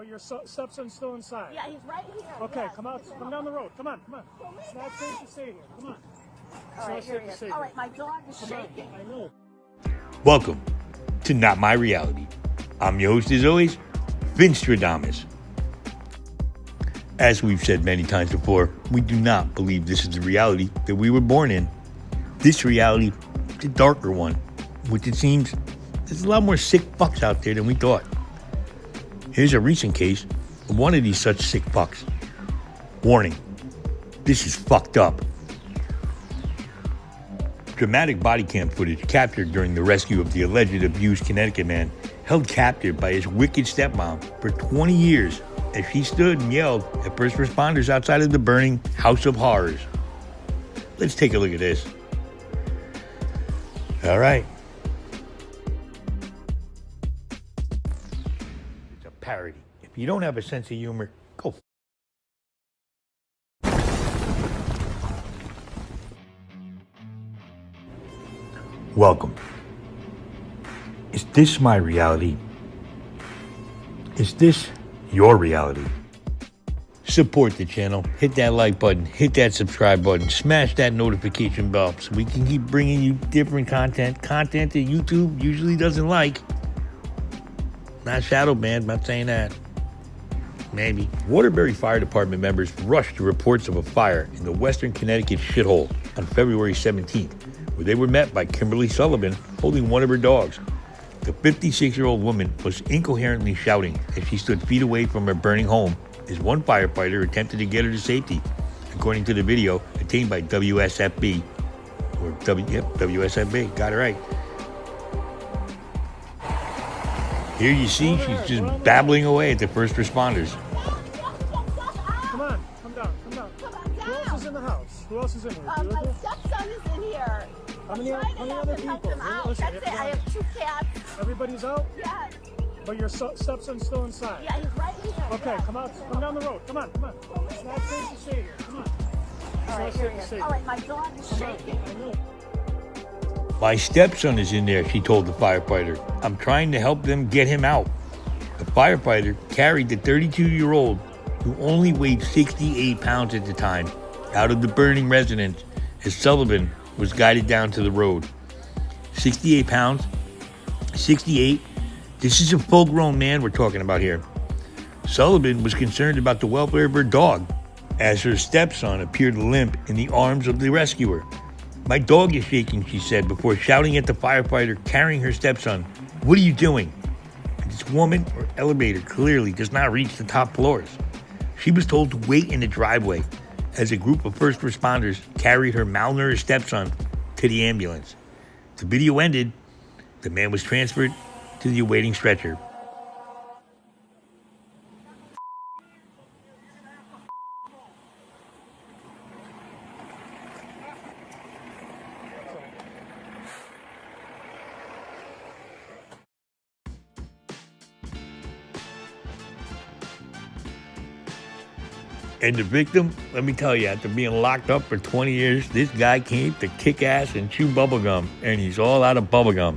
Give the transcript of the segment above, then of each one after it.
But your stepson's still inside. Yeah, he's right here. Okay, yes. come out. Come down the road. Come on, come on. It's not safe to stay here. Come on. All right, here he is. All right, my dog is shaking. I know. Welcome to Not My Reality. I'm your host, as always, Vinstradamus. As we've said many times before, we do not believe this is the reality that we were born in. This reality is a darker one, which it seems there's a lot more sick fucks out there than we thought. Here's a recent case of one of these such sick fucks. Warning, this is fucked up. Dramatic body cam footage captured during the rescue of the alleged abused Connecticut man held captive by his wicked stepmom for 20 years as she stood and yelled at first responders outside of the burning House of Horrors. Let's take a look at this. All right. It's a parody. If you don't have a sense of humor, go. Welcome. Is this my reality? Is this your reality? Support the channel, hit that like button, hit that subscribe button, smash that notification bell so we can keep bringing you different content that YouTube usually doesn't like. Not shadow banned, not saying that. Maybe. Waterbury Fire Department members rushed to reports of a fire in the western Connecticut shithole on February 17th, where they were met by Kimberly Sullivan holding one of her dogs. The 56-year-old woman was incoherently shouting as she stood feet away from her burning home as one firefighter attempted to get her to safety, according to the video obtained by WSFB. WSFB, got it right. Here you see she's just babbling away at the first responders. Come on, come down, come down. Who else is in the house? Who else is in here? My stepson is in here. How many other people? That's it. I have 2 cats. Everybody's out? Yes. But your stepson's still inside. Yeah, he's right here. Okay, yes. come out. Come down the road. Come on, come on. It's not safe to stay here. Come on. All right, here he is. All right, my dog is shaking. I know. My stepson is in there, she told the firefighter. I'm trying to help them get him out. The firefighter carried the 32-year-old, who only weighed 68 pounds at the time, out of the burning residence as Sullivan was guided down to the road. 68 pounds? 68? This is a full-grown man we're talking about here. Sullivan was concerned about the welfare of her dog, as her stepson appeared limp in the arms of the rescuer. My dog is shaking, she said, before shouting at the firefighter carrying her stepson. What are you doing? This woman or elevator clearly does not reach the top floors. She was told to wait in the driveway as a group of first responders carried her malnourished stepson to the ambulance. The video ended. The man was transferred to the awaiting stretcher. And the victim, let me tell you, after being locked up for 20 years, this guy came to kick ass and chew bubblegum, and he's all out of bubblegum.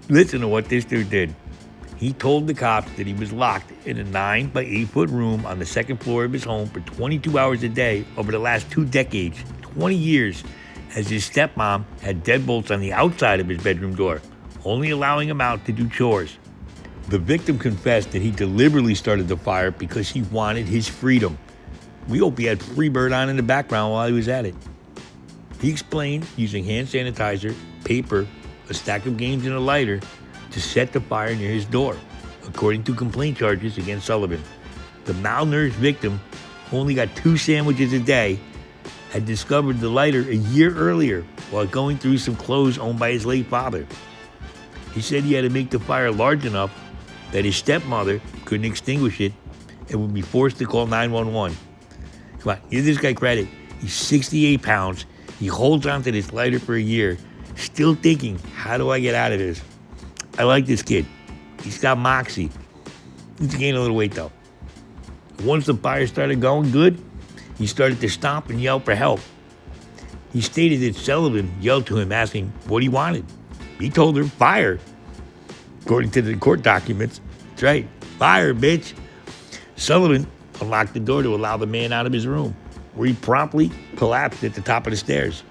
Listen to what this dude did. He told the cops that he was locked in a 9 by 8 foot room on the second floor of his home for 22 hours a day over the last 2 decades, 20 years, as his stepmom had deadbolts on the outside of his bedroom door, only allowing him out to do chores. The victim confessed that he deliberately started the fire because he wanted his freedom. We hope he had Freebird on in the background while he was at it. He explained using hand sanitizer, paper, a stack of games, and a lighter to set the fire near his door, according to complaint charges against Sullivan. The malnourished victim, who only got 2 sandwiches a day, had discovered the lighter a year earlier while going through some clothes owned by his late father. He said he had to make the fire large enough that his stepmother couldn't extinguish it and would be forced to call 911. Come on, give this guy credit. He's 68 pounds. He holds on to this lighter for a year, still thinking, how do I get out of this? I like this kid. He's got moxie. He's gained a little weight, though. Once the fire started going good, he started to stomp and yell for help. He stated that Sullivan yelled to him, asking what he wanted. He told her, fire. According to the court documents, that's right, fire, bitch. Sullivan unlocked the door to allow the man out of his room, where he promptly collapsed at the top of the stairs.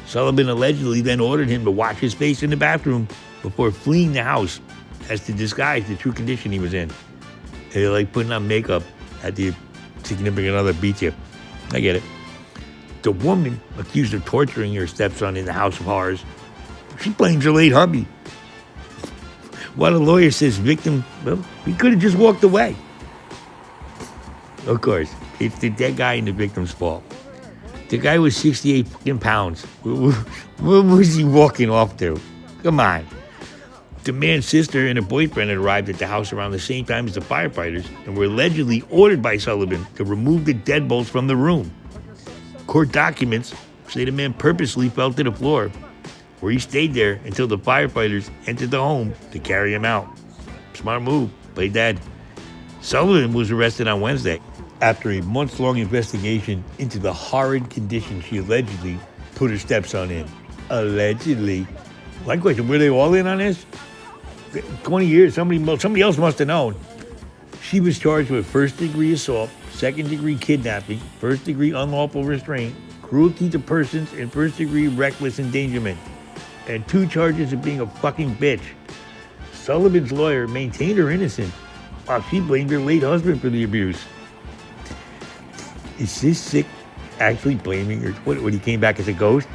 Sullivan allegedly then ordered him to wash his face in the bathroom before fleeing the house as to disguise the true condition he was in. They like putting on makeup at the significant other beats you. I get it. The woman accused of torturing her stepson in the House of Horrors, she blames her late hubby. While the lawyer says victim, well, he could have just walked away. Of course, it's the dead guy and the victim's fault. The guy was 68 fucking pounds. Where was he walking off to? Come on. The man's sister and her boyfriend had arrived at the house around the same time as the firefighters and were allegedly ordered by Sullivan to remove the deadbolts from the room. Court documents say the man purposely fell to the floor, where he stayed there until the firefighters entered the home to carry him out. Smart move. Play dead. Sullivan was arrested on Wednesday after a months-long investigation into the horrid condition she allegedly put her stepson in. Allegedly. My question, were they all in on this? 20 years, somebody else must have known. She was charged with first-degree assault, second-degree kidnapping, first-degree unlawful restraint, cruelty to persons, and first-degree reckless endangerment. And 2 charges of being a fucking bitch. Sullivan's lawyer maintained her innocence, while she blamed her late husband for the abuse. Is this sick actually blaming her? What, when he came back as a ghost?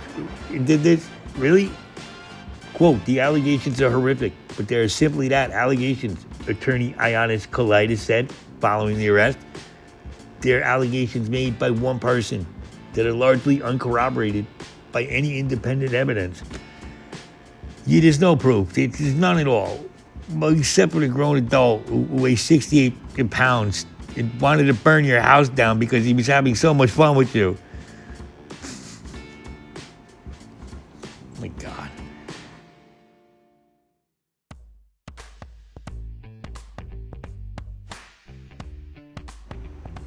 And did this? Really? Quote, the allegations are horrific, but they are simply that, allegations, attorney Ioannis Kaloidis said following the arrest. They're allegations made by one person that are largely uncorroborated by any independent evidence. Yeah, there's no proof. There's none at all. Well, except for the grown adult who weighs 68 pounds and wanted to burn your house down because he was having so much fun with you. Oh my God.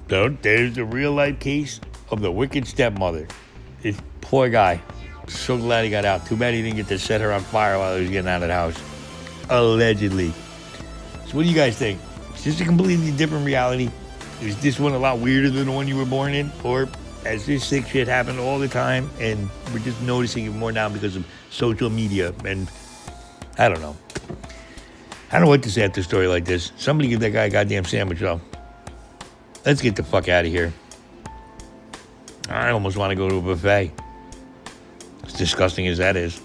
So there's the real-life case of the wicked stepmother. This poor guy. So glad he got out. Too bad he didn't get to set her on fire while he was getting out of the house. Allegedly. So what do you guys think? Is this a completely different reality? Is this one a lot weirder than the one you were born in? Or has this sick shit happened all the time and we're just noticing it more now because of social media? And I don't know. I don't know what to say after a story like this. Somebody give that guy a goddamn sandwich, though. Let's get the fuck out of here. I almost want to go to a buffet. As disgusting as that is.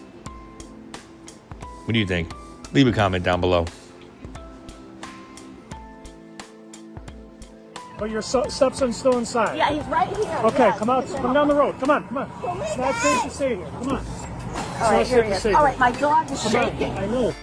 What do you think? Leave a comment down below. But your stepson's still inside. Yeah, he's right here. Okay, yeah, come out. Come down the road. Come on, come on. It's not safe to stay here. Come on. All right, here he is. All right, my dog is Come shaking. on. I know.